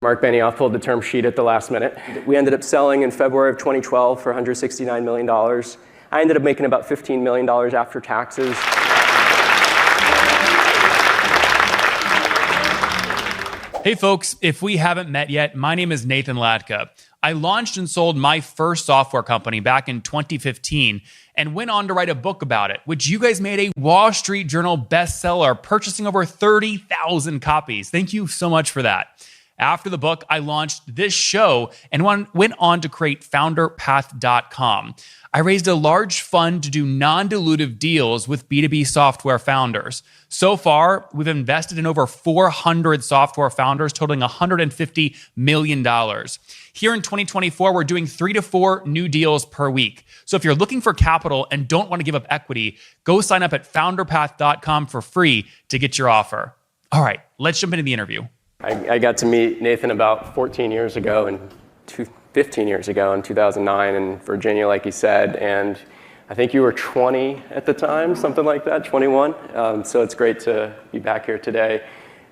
Mark Benioff pulled the term sheet at the last minute. We ended up selling in February of 2012 for $169 million. I ended up making about $15 million after taxes. Hey folks, if we haven't met yet, my name is Nathan Latka. I launched and sold my first software company back in 2015 and went on to write a book about it, which you guys made a Wall Street Journal bestseller, purchasing over 30,000 copies. Thank you so much for that. After the book, I launched this show and went on to create founderpath.com. I raised a large fund to do non-dilutive deals with B2B software founders. So far, we've invested in over 400 software founders, totaling $150 million. Here in 2024, we're doing 3 to 4 new deals per week. So if you're looking for capital and don't want to give up equity, go sign up at founderpath.com for free to get your offer. All right, let's jump into the interview. I got to meet Nathan about 15 years ago in 2009 in Virginia, like he said, and I think you were 20 at the time, something like that, 21. So it's great to be back here today.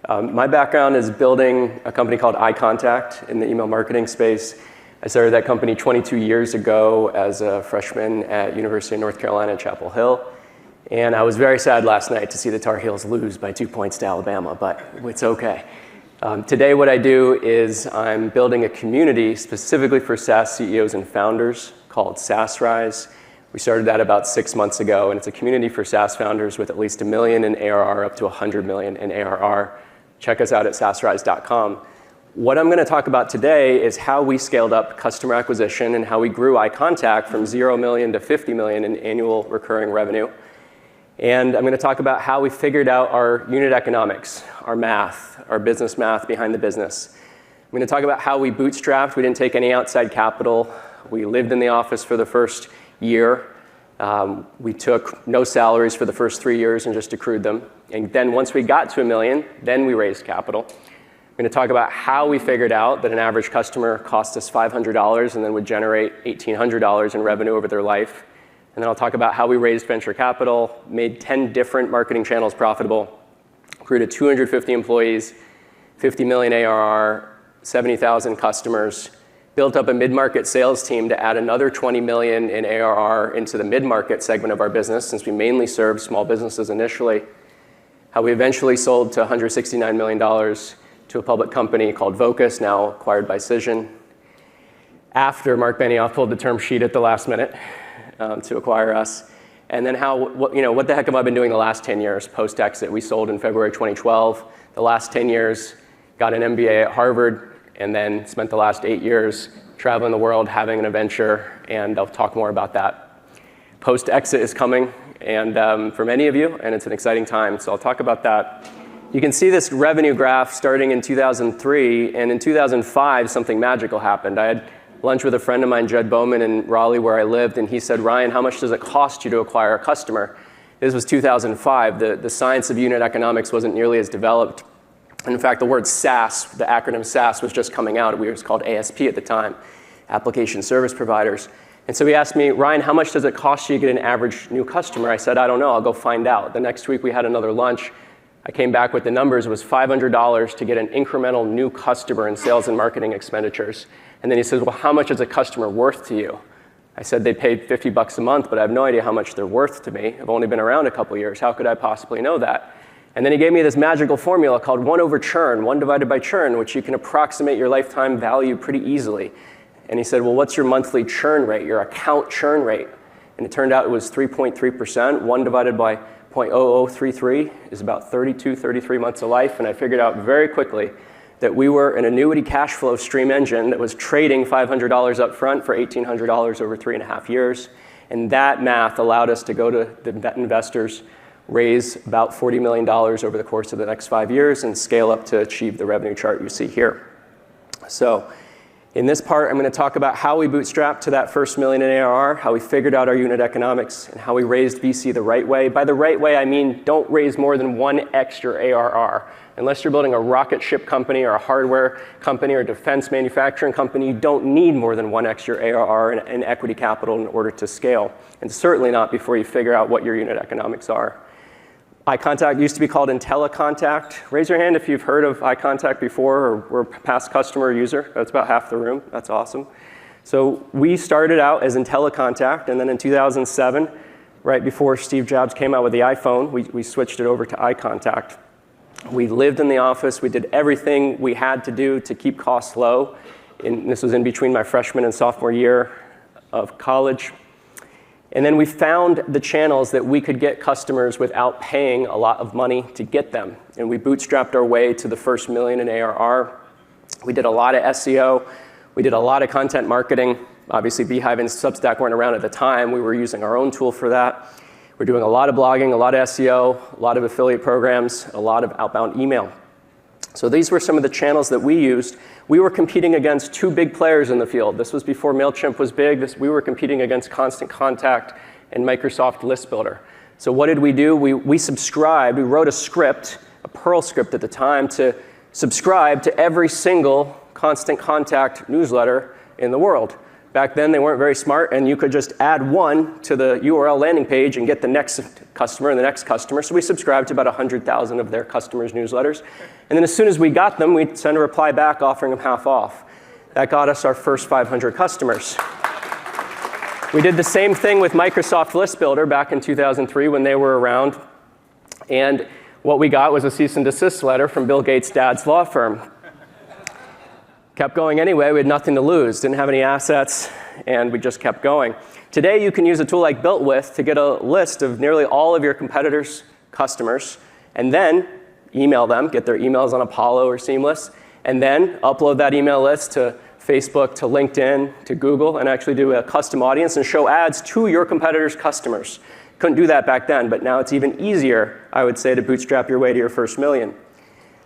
My background is building a company called iContact in the email marketing space. I started that company 22 years ago as a freshman at University of North Carolina at Chapel Hill. And I was very sad last night to see the Tar Heels lose by 2 points to Alabama, but it's okay. Today what I do is I'm building a community specifically for SaaS CEOs and founders called SaasRise. We started that about 6 months ago, and it's a community for SaaS founders with at least $1 million in ARR up to $100 million in ARR. Check us out at SaasRise.com. What I'm going to talk about today is how we scaled up customer acquisition and how we grew iContact from 0 million to 50 million in annual recurring revenue. And I'm going to talk about how we figured out our unit economics, our math, our business math behind the business. I'm going to talk about how we bootstrapped. We didn't take any outside capital. We lived in the office for the first year. We took no salaries for the first 3 years and just accrued them. And then once we got to $1 million, then we raised capital. I'm going to talk about how we figured out that an average customer cost us $500 and then would generate $1,800 in revenue over their life. And then I'll talk about how we raised venture capital, made 10 different marketing channels profitable, grew to 250 employees, 50 million ARR, 70,000 customers, built up a mid-market sales team to add another 20 million in ARR into the mid-market segment of our business, since we mainly served small businesses initially. How we eventually sold to $169 million to a public company called Vocus, now acquired by Cision, after Mark Benioff pulled the term sheet at the last minute. To acquire us. And then what the heck have I been doing the last 10 years post-exit? We sold in February 2012. The last 10 years, got an MBA at Harvard, and then spent the last 8 years traveling the world, having an adventure, and I'll talk more about that. Post-exit is coming, and for many of you, and it's an exciting time, so I'll talk about that. You can see this revenue graph starting in 2003, and in 2005, something magical happened. I had lunch with a friend of mine, Judd Bowman, in Raleigh, where I lived, and he said, "Ryan, how much does it cost you to acquire a customer?" This was 2005. The science of unit economics wasn't nearly as developed. And in fact, the word SaaS, the acronym SaaS, was just coming out. It was called ASP at the time, Application Service Providers. And so he asked me, "Ryan, how much does it cost you to get an average new customer?" I said, "I don't know. I'll go find out." The next week, we had another lunch. I came back with the numbers. It was $500 to get an incremental new customer in sales and marketing expenditures. And then he says, "Well, how much is a customer worth to you?" I said, "They paid $50 a month, but I have no idea how much they're worth to me. I've only been around a couple years. How could I possibly know that?" And then he gave me this magical formula called 1 over churn, 1 divided by churn, which you can approximate your lifetime value pretty easily. And he said, "Well, what's your monthly churn rate, your account churn rate?" And it turned out it was 3.3%. 1 divided by 0.0033 is about 32, 33 months of life. And I figured out very quickly that we were an annuity cash flow stream engine that was trading $500 up front for $1,800 over 3.5 years. And that math allowed us to go to the investors, raise about $40 million over the course of the next 5 years, and scale up to achieve the revenue chart you see here. So in this part, I'm going to talk about how we bootstrapped to that first $1 million in ARR, how we figured out our unit economics, and how we raised VC the right way. By the right way, I mean don't raise more than 1x your ARR. Unless you're building a rocket ship company or a hardware company or a defense manufacturing company, you don't need more than 1x your ARR and equity capital in order to scale. And certainly not before you figure out what your unit economics are. iContact used to be called IntelliContact. Raise your hand if you've heard of iContact before or were a past customer or user. That's about half the room. That's awesome. So we started out as IntelliContact, and then in 2007, right before Steve Jobs came out with the iPhone, we switched it over to iContact. We lived in the office. We did everything we had to do to keep costs low. And this was in between my freshman and sophomore year of college. And then we found the channels that we could get customers without paying a lot of money to get them. And we bootstrapped our way to the first $1 million in ARR. We did a lot of SEO. We did a lot of content marketing. Obviously, Beehive and Substack weren't around at the time. We were using our own tool for that. We're doing a lot of blogging, a lot of SEO, a lot of affiliate programs, a lot of outbound email. So these were some of the channels that we used. We were competing against two big players in the field. This was before MailChimp was big. We were competing against Constant Contact and Microsoft List Builder. So what did we do? We subscribed. We wrote a script, a Perl script at the time, to subscribe to every single Constant Contact newsletter in the world. Back then, they weren't very smart, and you could just add one to the URL landing page and get the next customer and the next customer. So we subscribed to about 100,000 of their customers' newsletters. And then as soon as we got them, we'd send a reply back offering them half off. That got us our first 500 customers. We did the same thing with Microsoft List Builder back in 2003 when they were around. And what we got was a cease and desist letter from Bill Gates' dad's law firm. Kept going anyway. We had nothing to lose, didn't have any assets, and we just kept going. Today, you can use a tool like BuiltWith to get a list of nearly all of your competitors' customers, and then email them, get their emails on Apollo or Seamless, and then upload that email list to Facebook, to LinkedIn, to Google, and actually do a custom audience and show ads to your competitors' customers. Couldn't do that back then, but now it's even easier, I would say, to bootstrap your way to your first million.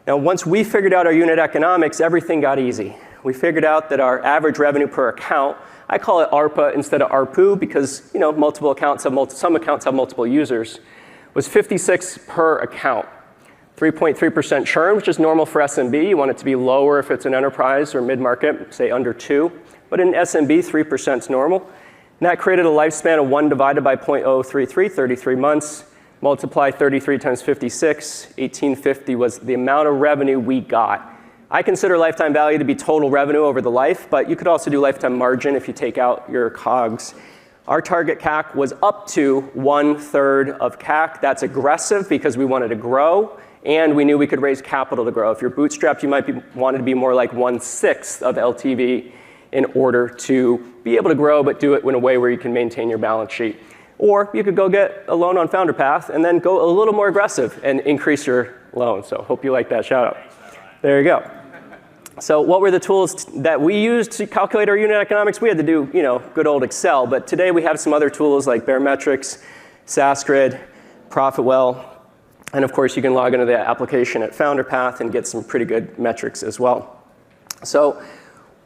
Now, once we figured out our unit economics, everything got easy. We figured out that our average revenue per account, I call it ARPA instead of ARPU because multiple accounts have some accounts have multiple users, was 56 per account. 3.3% churn, which is normal for SMB. You want it to be lower if it's an enterprise or mid-market, say under 2. But in SMB, 3% is normal. And that created a lifespan of 1 divided by 0.033, 33 months. Multiply 33 times 56, 1850 was the amount of revenue we got. I consider lifetime value to be total revenue over the life, but you could also do lifetime margin if you take out your COGS. Our target CAC was up to 1/3 of CAC. That's aggressive because we wanted to grow, and we knew we could raise capital to grow. If you're bootstrapped, you might want to be more like 1/6 of LTV in order to be able to grow, but do it in a way where you can maintain your balance sheet. Or you could go get a loan on FounderPath and then go a little more aggressive and increase your loan. So hope you like that shout out. There you go. So what were the tools that we used to calculate our unit economics? We had to do, good old Excel. But today we have some other tools like Baremetrics, SaaSGrid, ProfitWell. And of course, you can log into the application at FounderPath and get some pretty good metrics as well. So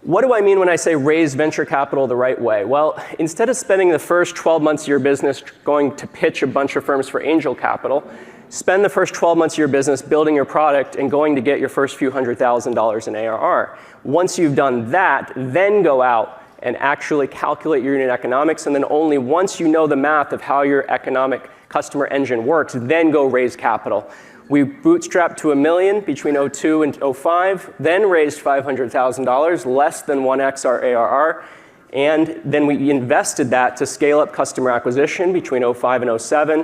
what do I mean when I say raise venture capital the right way? Well, instead of spending the first 12 months of your business going to pitch a bunch of firms for angel capital, spend the first 12 months of your business building your product and going to get your first few $100,000 in ARR. Once you've done that, then go out and actually calculate your unit economics, and then only once you know the math of how your economic customer engine works, then go raise capital. We bootstrapped to $1 million between 2002 and 2005, then raised $500,000, less than 1x our ARR, and then we invested that to scale up customer acquisition between 2005 and 2007,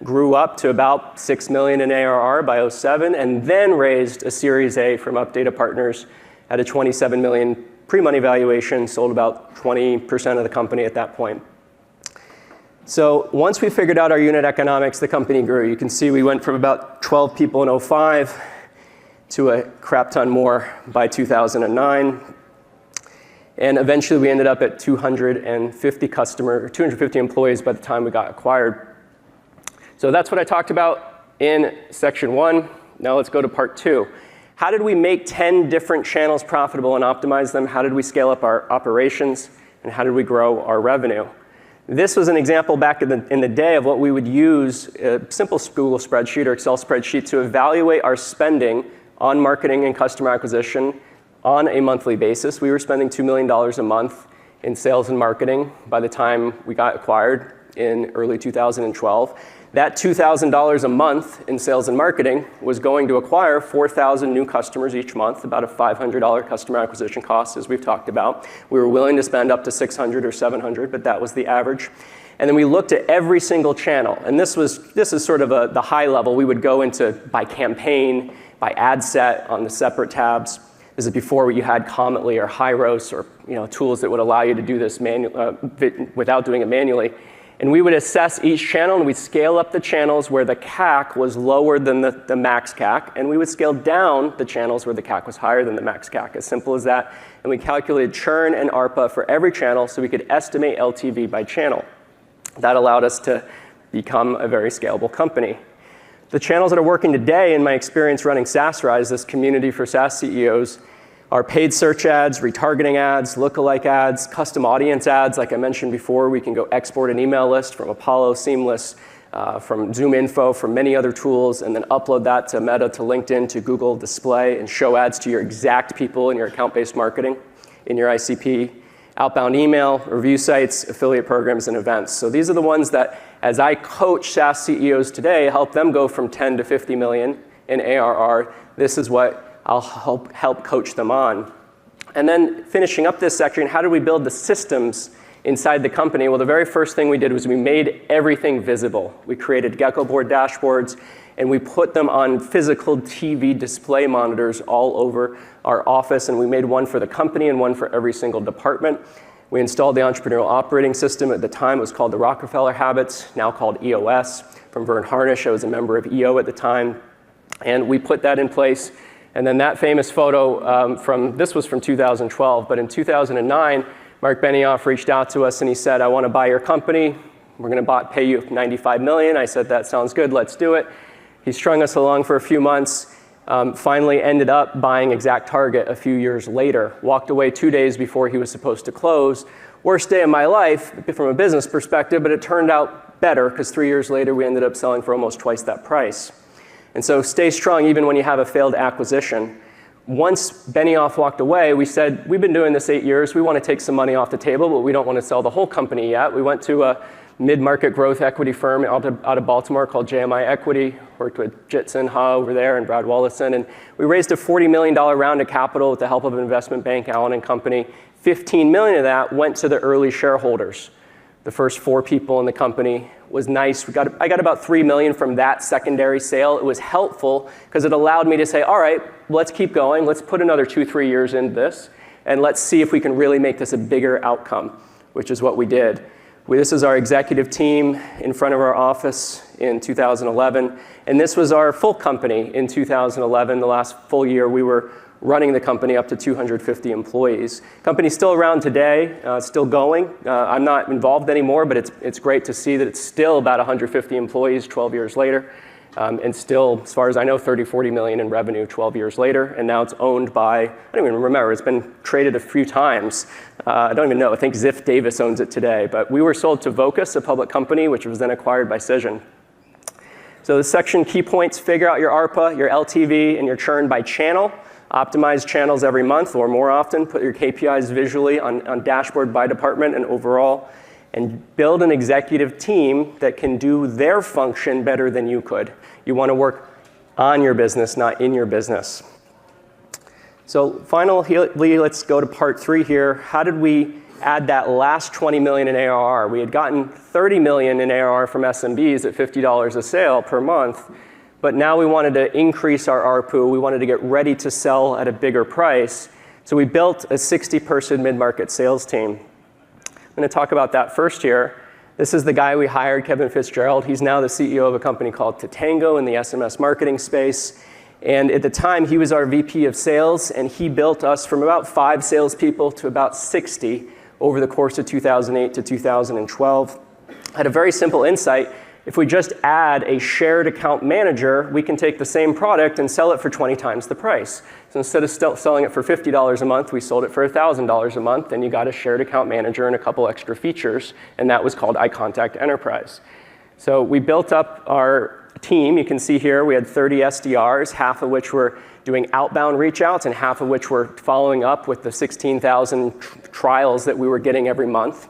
grew up to about $6 million in ARR by 2007, and then raised a Series A from Updata Partners at a $27 million pre-money valuation, sold about 20% of the company at that point. So once we figured out our unit economics, the company grew. You can see we went from about 12 people in 2005 to a crap ton more by 2009. And eventually we ended up at 250 employees by the time we got acquired. So that's what I talked about in section 1. Now let's go to part 2. How did we make 10 different channels profitable and optimize them? How did we scale up our operations? And how did we grow our revenue? This was an example back in the day of what we would use, a simple Google spreadsheet or Excel spreadsheet, to evaluate our spending on marketing and customer acquisition on a monthly basis. We were spending $2 million a month in sales and marketing by the time we got acquired. in early 2012. That $2,000 a month in sales and marketing was going to acquire 4,000 new customers each month, about a $500 customer acquisition cost, as we've talked about. We were willing to spend up to $600 or $700, but that was the average. And then we looked at every single channel. And this is sort of the high level. We would go into by campaign, by ad set on the separate tabs. This is before you had Cometly or Hyros or tools that would allow you to do this without doing it manually. And we would assess each channel, and we'd scale up the channels where the CAC was lower than the max CAC, and we would scale down the channels where the CAC was higher than the max CAC, as simple as that. And we calculated churn and ARPA for every channel so we could estimate LTV by channel. That allowed us to become a very scalable company. The channels that are working today, in my experience running SaaSRise, this community for SaaS CEOs, are paid search ads, retargeting ads, lookalike ads, custom audience ads. Like I mentioned before, we can go export an email list from Apollo, Seamless, from ZoomInfo, from many other tools, and then upload that to Meta, to LinkedIn, to Google Display, and show ads to your exact people in your account-based marketing, in your ICP, outbound email, review sites, affiliate programs, and events. So these are the ones that, as I coach SaaS CEOs today, help them go from 10 to 50 million in ARR. This is what I'll help coach them on. And then finishing up this section, how do we build the systems inside the company? Well, the very first thing we did was we made everything visible. We created Gecko board dashboards, and we put them on physical TV display monitors all over our office, and we made one for the company and one for every single department. We installed the entrepreneurial operating system. At the time, it was called the Rockefeller Habits, now called EOS, from Vern Harnish. I was a member of EO at the time. And we put that in place. And then that famous photo this was from 2012, but in 2009, Mark Benioff reached out to us and he said, I want to buy your company. We're going to pay you $95 million. I said, that sounds good, let's do it. He strung us along for a few months, finally ended up buying ExactTarget a few years later, walked away 2 days before he was supposed to close. Worst day of my life from a business perspective, but it turned out better because 3 years later we ended up selling for almost twice that price. And so stay strong even when you have a failed acquisition. Once Benioff walked away, we said, we've been doing this 8 years. We want to take some money off the table, but we don't want to sell the whole company yet. We went to a mid-market growth equity firm out of Baltimore called JMI Equity, worked with Jitson Ha over there and Brad Wallison, and we raised a $40 million round of capital with the help of an investment bank, Allen & Company. 15 million of that went to the early shareholders. The first 4 people in the company was nice. I got about 3 million from that secondary sale. It was helpful because it allowed me to say, all right, let's keep going. Let's put another 2-3 years into this, and let's see if we can really make this a bigger outcome, which is what we did. This is our executive team in front of our office in 2011, and this was our full company in 2011. The last full year, we were running the company up to 250 employees. Company's still around today, still going. I'm not involved anymore, but it's great to see that it's still about 150 employees 12 years later, and still, as far as I know, 30-40 million in revenue 12 years later, and now it's owned by, I don't even remember, it's been traded a few times. I don't even know, I think Ziff Davis owns it today, but we were sold to Vocus, a public company, which was then acquired by Cision. So this section, key points, figure out your ARPA, your LTV, and your churn by channel. Optimize channels every month or more often. Put your KPIs visually on dashboard by department and overall. And build an executive team that can do their function better than you could. You want to work on your business, not in your business. So finally, let's go to part 3 here. How did we add that last 20 million in ARR? We had gotten 30 million in ARR from SMBs at $50 a sale per month. But now we wanted to increase our ARPU. We wanted to get ready to sell at a bigger price. So we built a 60-person mid-market sales team. I'm going to talk about that first here. This is the guy we hired, Kevin Fitzgerald. He's now the CEO of a company called Tatango in the SMS marketing space. And at the time, he was our VP of sales, and he built us from about 5 salespeople to about 60 over the course of 2008 to 2012. Had a very simple insight. If we just add a shared account manager, we can take the same product and sell it for 20 times the price. So instead of selling it for $50 a month, we sold it for $1,000 a month, and you got a shared account manager and a couple extra features, and that was called iContact Enterprise. So we built up our team. You can see here we had 30 SDRs, half of which were doing outbound reach outs and half of which were following up with the 16,000 trials that we were getting every month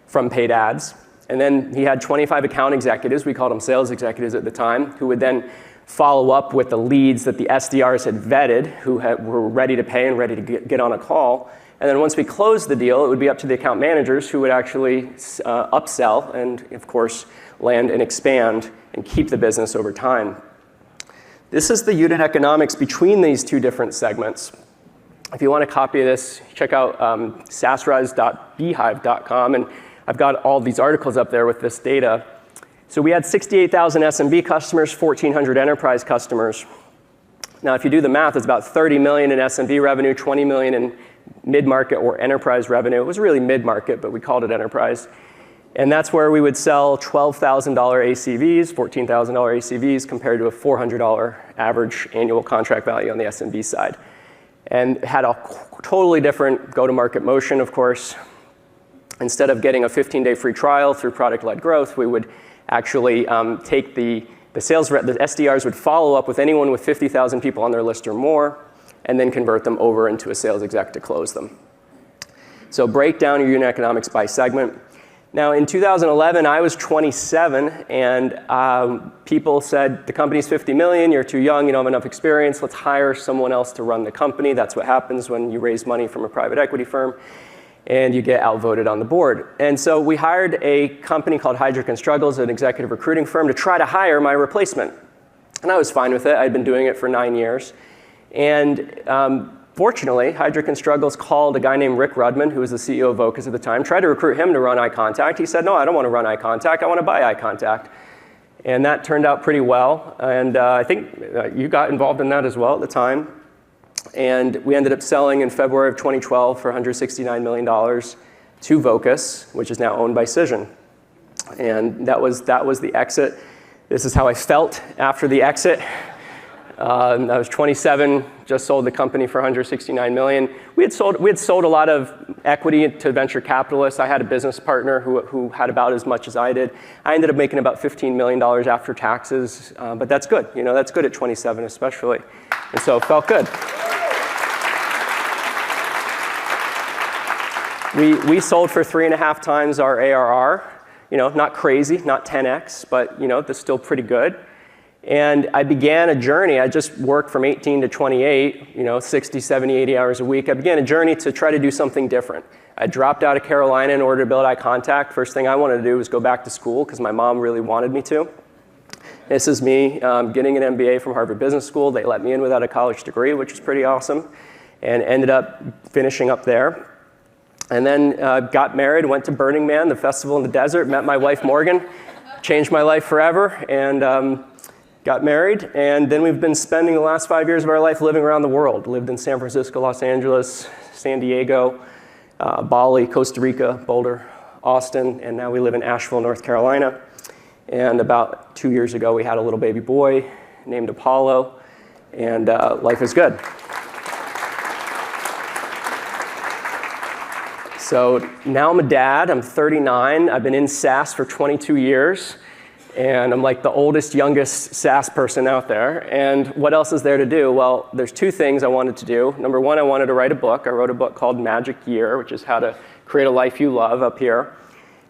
from paid ads. And then he had 25 account executives, we called them sales executives at the time, who would then follow up with the leads that the SDRs had vetted, who were ready to pay and ready to get on a call. And then once we closed the deal, it would be up to the account managers who would actually upsell and, of course, land and expand and keep the business over time. This is the unit economics between these two different segments. If you want a copy of this, check out SaasRise.beehive.com, and I've got all these articles up there with this data. So we had 68,000 SMB customers, 1,400 enterprise customers. Now, if you do the math, it's about 30 million in SMB revenue, 20 million in mid-market or enterprise revenue. It was really mid-market, but we called it enterprise. And that's where we would sell $12,000 ACVs, $14,000 ACVs, compared to a $400 average annual contract value on the SMB side. And had a totally different go-to-market motion, of course. Instead of getting a 15-day free trial through product-led growth, we would actually take the sales rep, the SDRs would follow up with anyone with 50,000 people on their list or more, and then convert them over into a sales exec to close them. So break down your unit economics by segment. Now, in 2011, I was 27, and people said, the company's 50 million, you're too young, you don't have enough experience, let's hire someone else to run the company. That's what happens when you raise money from a private equity firm, and you get outvoted on the board. And so we hired a company called Heidrick & Struggles, an executive recruiting firm, to try to hire my replacement. And I was fine with it. I'd been doing it for 9 years. And fortunately, Heidrick & Struggles called a guy named Rick Rudman, who was the CEO of Vocus at the time, tried to recruit him to run iContact. He said, no, I don't want to run iContact. I want to buy iContact. And that turned out pretty well. And I think you got involved in that as well at the time. And we ended up selling in February of 2012 for $169 million to Vocus, which is now owned by Cision. And that was the exit. This is how I felt after the exit. I was 27, just sold the company for $169 million. We had sold a lot of equity to venture capitalists. I had a business partner who had about as much as I did. I ended up making about $15 million after taxes, but that's good. You know, that's good at 27 especially. And so it felt good. We sold for 3.5 times our ARR. You know, not crazy, not 10x, but you know, that's still pretty good. And I began a journey. I just worked from 18 to 28, you know, 60, 70, 80 hours a week. I began a journey to try to do something different. I dropped out of Carolina in order to build iContact. First thing I wanted to do was go back to school because my mom really wanted me to. This is me getting an MBA from Harvard Business School. They let me in without a college degree, which is pretty awesome, and ended up finishing up there. And then got married, went to Burning Man, the festival in the desert, met my wife Morgan, changed my life forever, and got married. And then we've been spending the last 5 years of our life living around the world. Lived in San Francisco, Los Angeles, San Diego, Bali, Costa Rica, Boulder, Austin, and now we live in Asheville, North Carolina. And about 2 years ago, we had a little baby boy named Apollo, and life is good. So now I'm a dad, I'm 39, I've been in SaaS for 22 years, and I'm like the oldest, youngest SaaS person out there. And what else is there to do? Well, there's two things I wanted to do. Number one, I wanted to write a book. I wrote a book called Magic Year, which is how to create a life you love up here.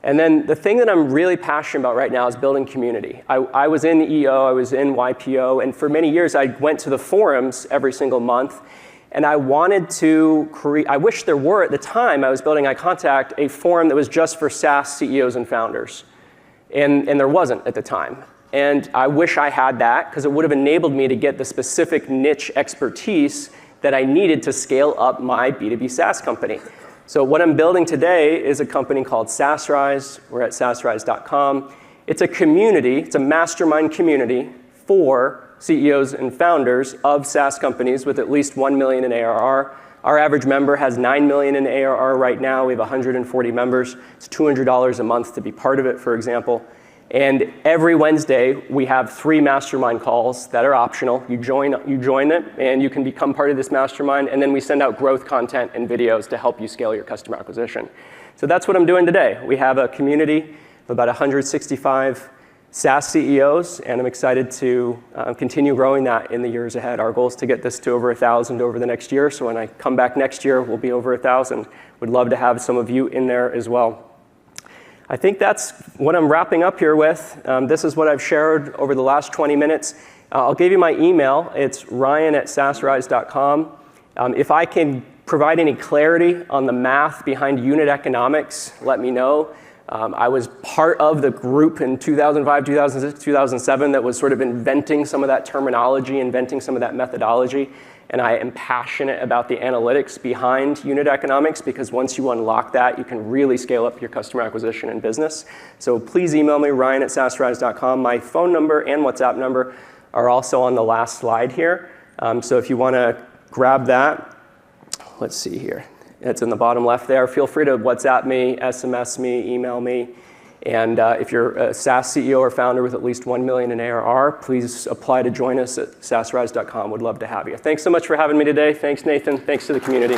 And then the thing that I'm really passionate about right now is building community. I was in EO, I was in YPO, and for many years I went to the forums every single month. And I wanted to create, I wish there were at the time I was building iContact, a forum that was just for SaaS CEOs and founders. And there wasn't at the time. And I wish I had that because it would have enabled me to get the specific niche expertise that I needed to scale up my B2B SaaS company. So what I'm building today is a company called SaasRise. We're at SaasRise.com. It's a community, it's a mastermind community for CEOs and founders of SaaS companies with at least 1 million in ARR. Our average member has 9 million in ARR right now. We have 140 members. It's $200 a month to be part of it, for example. And every Wednesday, we have 3 mastermind calls that are optional. You join it, and you can become part of this mastermind. And then we send out growth content and videos to help you scale your customer acquisition. So that's what I'm doing today. We have a community of about 165 SaaS CEOs, and I'm excited to continue growing that in the years ahead. Our goal is to get this to over 1,000 over the next year, so when I come back next year, we'll be over 1,000. Would love to have some of you in there as well. I think that's what I'm wrapping up here with. This is what I've shared over the last 20 minutes. I'll give you my email. It's ryan@saasrise.com. If I can provide any clarity on the math behind unit economics, let me know. I was part of the group in 2005, 2006, 2007 that was sort of inventing some of that terminology, inventing some of that methodology. And I am passionate about the analytics behind unit economics, because once you unlock that, you can really scale up your customer acquisition and business. So please email me, ryan@saasrise.com. My phone number and WhatsApp number are also on the last slide here. So if you want to grab that, let's see here. It's in the bottom left there. Feel free to WhatsApp me, SMS me, email me. And if you're a SaaS CEO or founder with at least 1 million in ARR, please apply to join us at SaasRise.com. Would love to have you. Thanks so much for having me today. Thanks, Nathan. Thanks to the community.